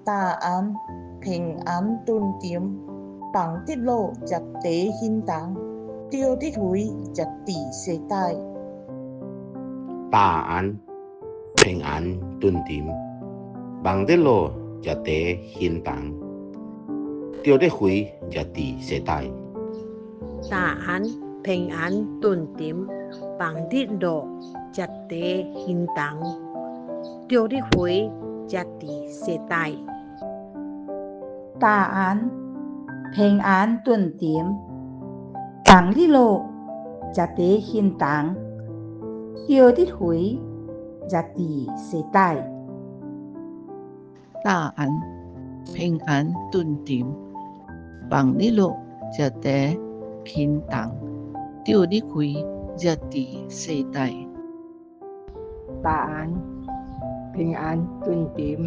大安平安顿点，放得路一地行动，钓得回一地世代。大安平安顿点，放得路一地行动，钓得回一地世代。大安平安顿点，放得路一地行动，钓得回一地世代。大安平安顿点，放得路一地行动，钓得回一地世代。大安平安顿点，放得路一地行动，钓得回一地世代。大安平安顿点，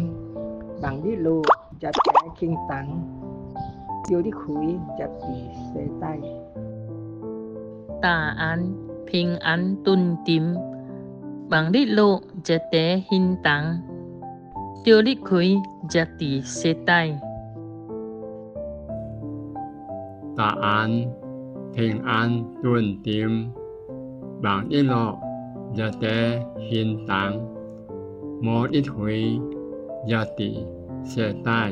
放得路一地行动，钓得回一地世代。大安平安顿点，放得路一地行动，钓得回一地世代。大安平安顿点，放得路一地行动，摸得回一地世代。